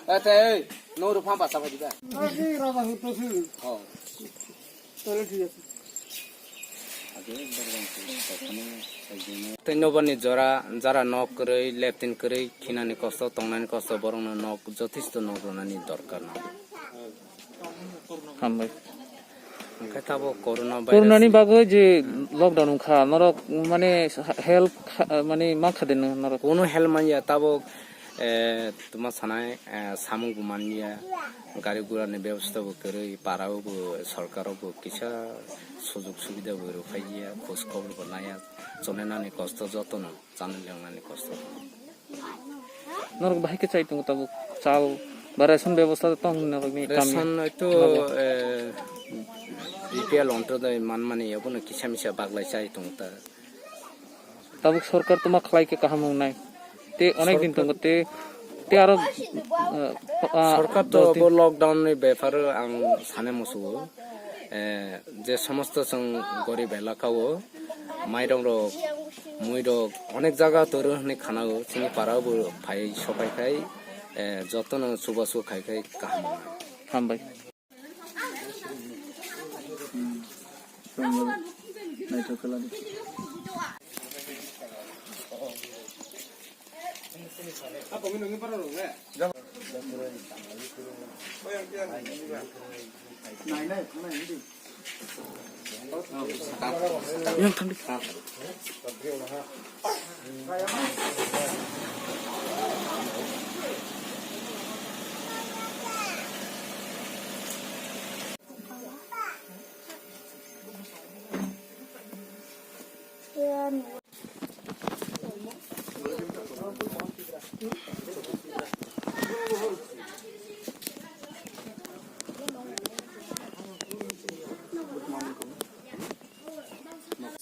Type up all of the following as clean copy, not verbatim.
Ate, no rupang pasang apa juga? Tinobani jara nok kere, leptin kere, kinani kosto, tongani kosto, borong nok, jotisto nok ronani dorkar na. Hambai. Kata bo corona Corona ni bagai je lockdown kha, norok mane help mane mak khaden norok. Kono help manja tabo তোমার সানায় সামু গুমানিয়া গাড়ি ঘোড়ানি ব্যবস্থাও করে পাড়াও সরকারও কিছু সুযোগ সুবিধা রুফাইয়া খোঁজ খবর বানায়া জনেনানি কষ্ট যত্ন জানি লোংনানি কষ্ট norok bahai ke cai tung tabu chal baration ব্যবস্থা tong norok ni kam ration তো বিপিএল অন্তর্দয় মানমানি এবনো কিসা মিসা বাগলাই চাই তুংতা tabu সরকার তোমা khlai ke kaham nai te onek din tung te aro সরকার তো লকডাউনের ব্যাপারে আং সানে মসু যে সমস্ত গরিব এলাকাও মাইরং রক মুই রক অনেক জায়গা তৈরি হনে খানাও চিনি পাড়াও ভাই সবাই খাই যতন সুবাসু খাই খাই কাহাম hambai yang tadi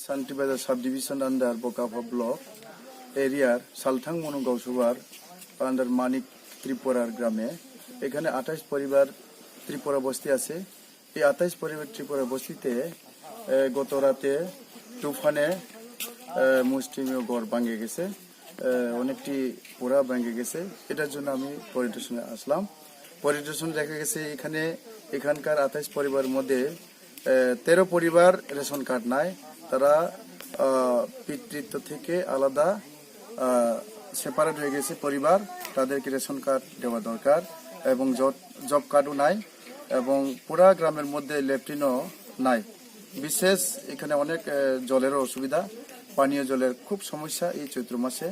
Santibazar subdivision under Bokapa block area Salthang Monogausubar under Manik Tripura গ্রামে এখানে 28 পরিবার ত্রিপুরা বস্তি আছে এই 28 পরিবার ত্রিপুরা বস্তিতে গত রাতে তুফানে মুষ্টিমেয় ঘর ভাঙে গেছে অনেকটি পুরা ভেঙে গেছে এটার জন্য আমি পরিদর্শনে আসলাম পরিদর্শন দেখা গেছে এখানকার 28 পরিবারের মধ্যে 13 পরিবার রেশন কার্ড নাই তারা পিতৃত্ব থেকে আলাদা সেপারেট হয়ে গেছে পরিবার তাদেরকে রেশন কার্ড দেওয়া দরকার এবং জব কার্ডও নাই এবং পুরা গ্রামের মধ্যে ল্যাট্রিনও নাই বিশেষ এখানে অনেক জলের অসুবিধা পানীয় জলের খুব সমস্যা এই চৈত্র মাসে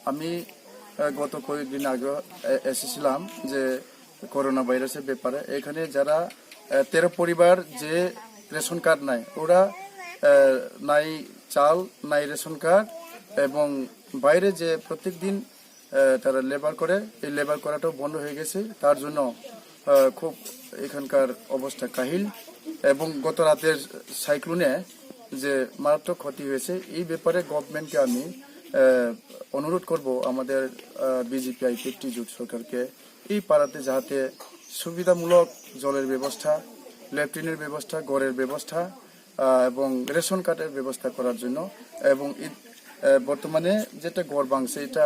আমি গত কয়েকদিন আগে এসেছিলাম যে করোনা ভাইরাসের ব্যাপারে এখানে যারা 13 পরিবার যে রেশন কার্ড নাই ওরা নাই চাল নাই রেশন কার্ড এবং বাইরে যে প্রত্যেকদিন তারা লেবার করে এই লেবার করাটাও বন্ধ হয়ে গেছে তার জন্য খুব এখানকার অবস্থা কাহিল এবং গত রাতের সাইক্লোনে যে মারাত্মক ক্ষতি হয়েছে এই ব্যাপারে গভর্নমেন্টকে আমি অনুরোধ করব আমাদের বিজেপি আইপিএফটি জোট সরকারকে এই পাড়াতে যাতে সুবিধামূলক জলের ব্যবস্থা ল্যাট্রিনের ব্যবস্থা ঘরের ব্যবস্থা এবং রেশন কার্ডের ব্যবস্থা করার জন্য এবং বর্তমানে যেটা ঘর ভাঙছে এটা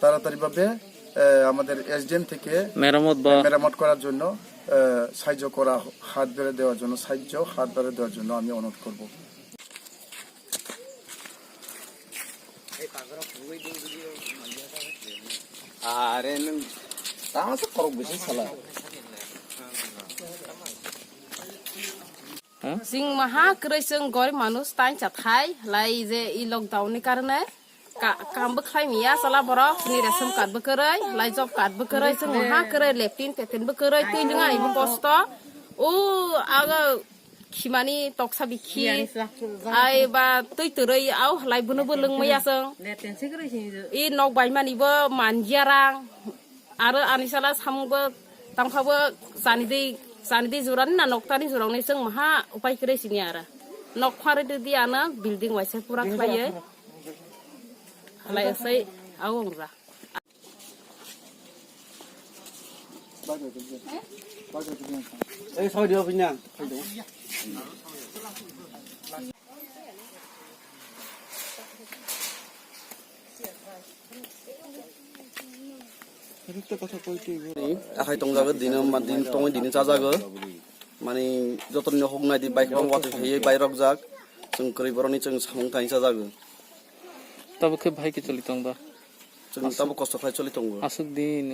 তাড়াতাড়িভাবে আমাদের এসডিএম থেকে মেরামত করার জন্য সাহায্য করা হাত ধরে দেওয়ার জন্য আমি অনুরোধ করব আরে তাও তো করব বেশি চলা Sing maha kerja sing gori manus tain cathai lai je i lockdown ni karena kam bekai mia salah borok ni resem kad bekerai lai job kad bekerai sing maha kerja leptin petin bekerai tu dengan ibu posto aga khimani toksa bikhi ai ba tui turai au lai bunu bulung maya sing i nok bai mani bo manjarang aro anisala sambo tangphabo sani dei Sandi juran na noktani jurang ni seng maha upai kere sini ara. Nok fare di ana building waise pura klaye. Lai sai awong ra. এই ছয় দিও পিনা আখাই টংজাগো দিন দিন টঙে দিন চাজাগো মানে যতন হগনাই দি bike রং ওয়াতে হেই বাইরক যাক जों गरीबरनि जों सामं थाइ जाजागो तब के भाई के चली तंग जों ताबो कष्ट खाय चलि दङ असुक दिन